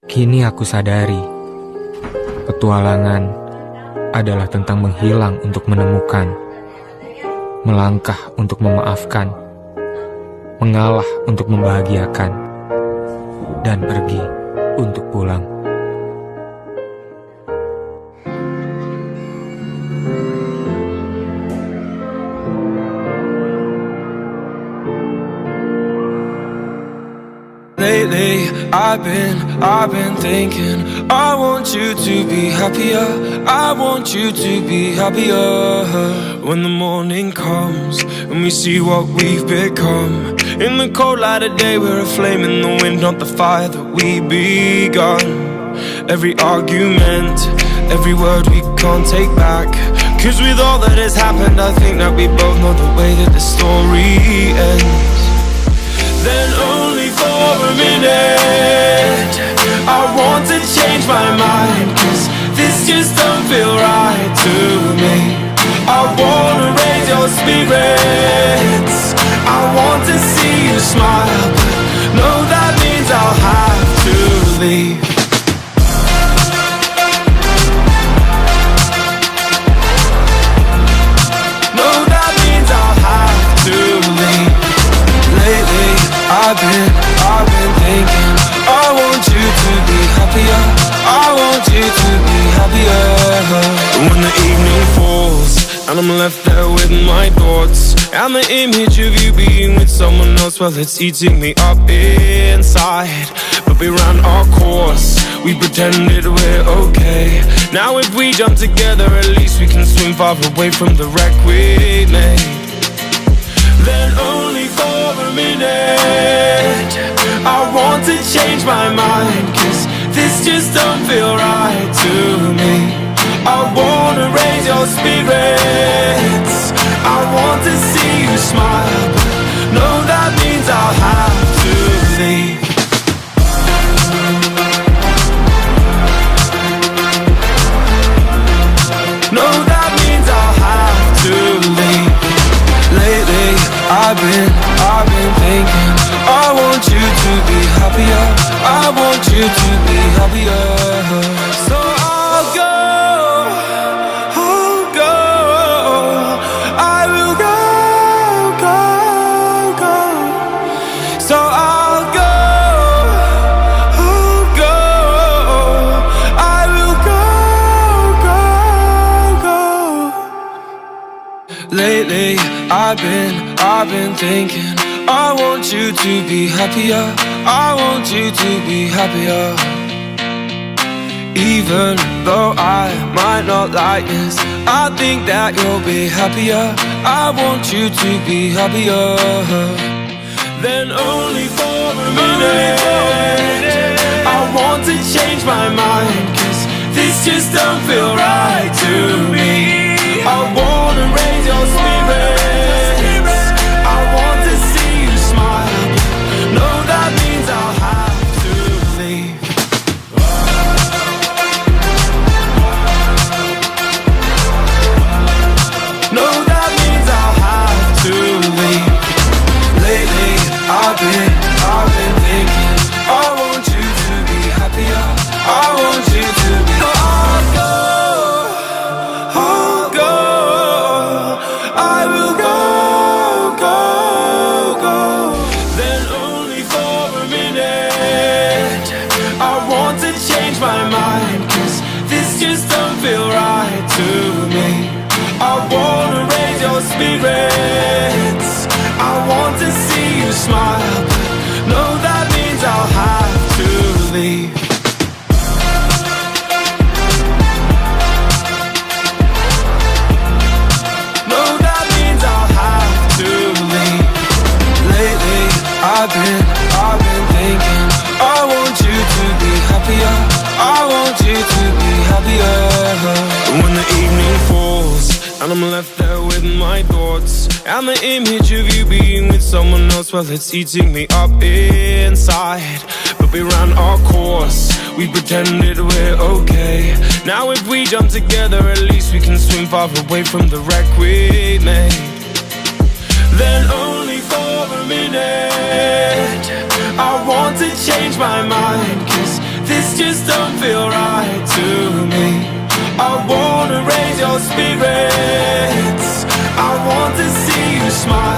Kini aku sadari, petualangan adalah tentang menghilang untuk menemukan, melangkah untuk memaafkan, mengalah untuk membahagiakan, dan pergi untuk pulang. Lately, I've been thinking, I want you to be happier, I want you to be happier. When the morning comes, and we see what we've become. In the cold light of day, we're a flame in the wind, not the fire that we begun. Every argument, every word we can't take back. Cause with all that has happened, I think that we both know the way that the story ends. Then only for a minute I want to change my mind, cause this just don't feel right to me. I wanna raise your spirits, I want to see you smile, but no, that means I'll have to leave. No, that means I'll have to leave. Lately, I've been thinking, I want you to be happier, I want you to be happier. When the evening falls, and I'm left there with my thoughts, and the image of you being with someone else, well, it's eating me up inside. But we ran our course, we pretended we're okay. Now if we jump together, at least we can swim far away from the wreck we made. Then only for a minute I want to change my mind, cause this just don't feel right to me. I wanna raise your spirits, I want to see you smile, but no, that means I'll have to leave. No, that means I'll have to leave. Lately, I've been thinking, I want you to be happier, I want you to be happier. So I'll go, I will go. So I'll go, I will go. Lately, I've been thinking, I want you to be happier, I want you to be happier. Even though I might not like this, I think that you'll be happier, I want you to be happier. Then only for a minute I want to change my mind, cause this just don't feel right to me. I wanna raise your spirits, I want to see you smile, no, that means I'll have to leave. No, that means I'll have to leave. Lately, I've been thinking, I want you to be happier, I want you to be. So I'll go, I will go. Then only for a minute I want to change my mind, cause this just don't feel right to me. I wanna raise your spirits, I want to see you smile, but no, that means I'll have to leave. No, that means I'll have to leave. Lately, I've been thinking, I want you to be happier, I want you to be happier. When the evening falls, and I'm left there with my thoughts, and the image of you being with someone else, well, it's eating me up inside. But we ran our course, we pretended we're okay. Now if we jump together, at least we can swim far away from the wreck we made. Then only for a minute I want to change my mind, cause this spirits. I want to see you smile.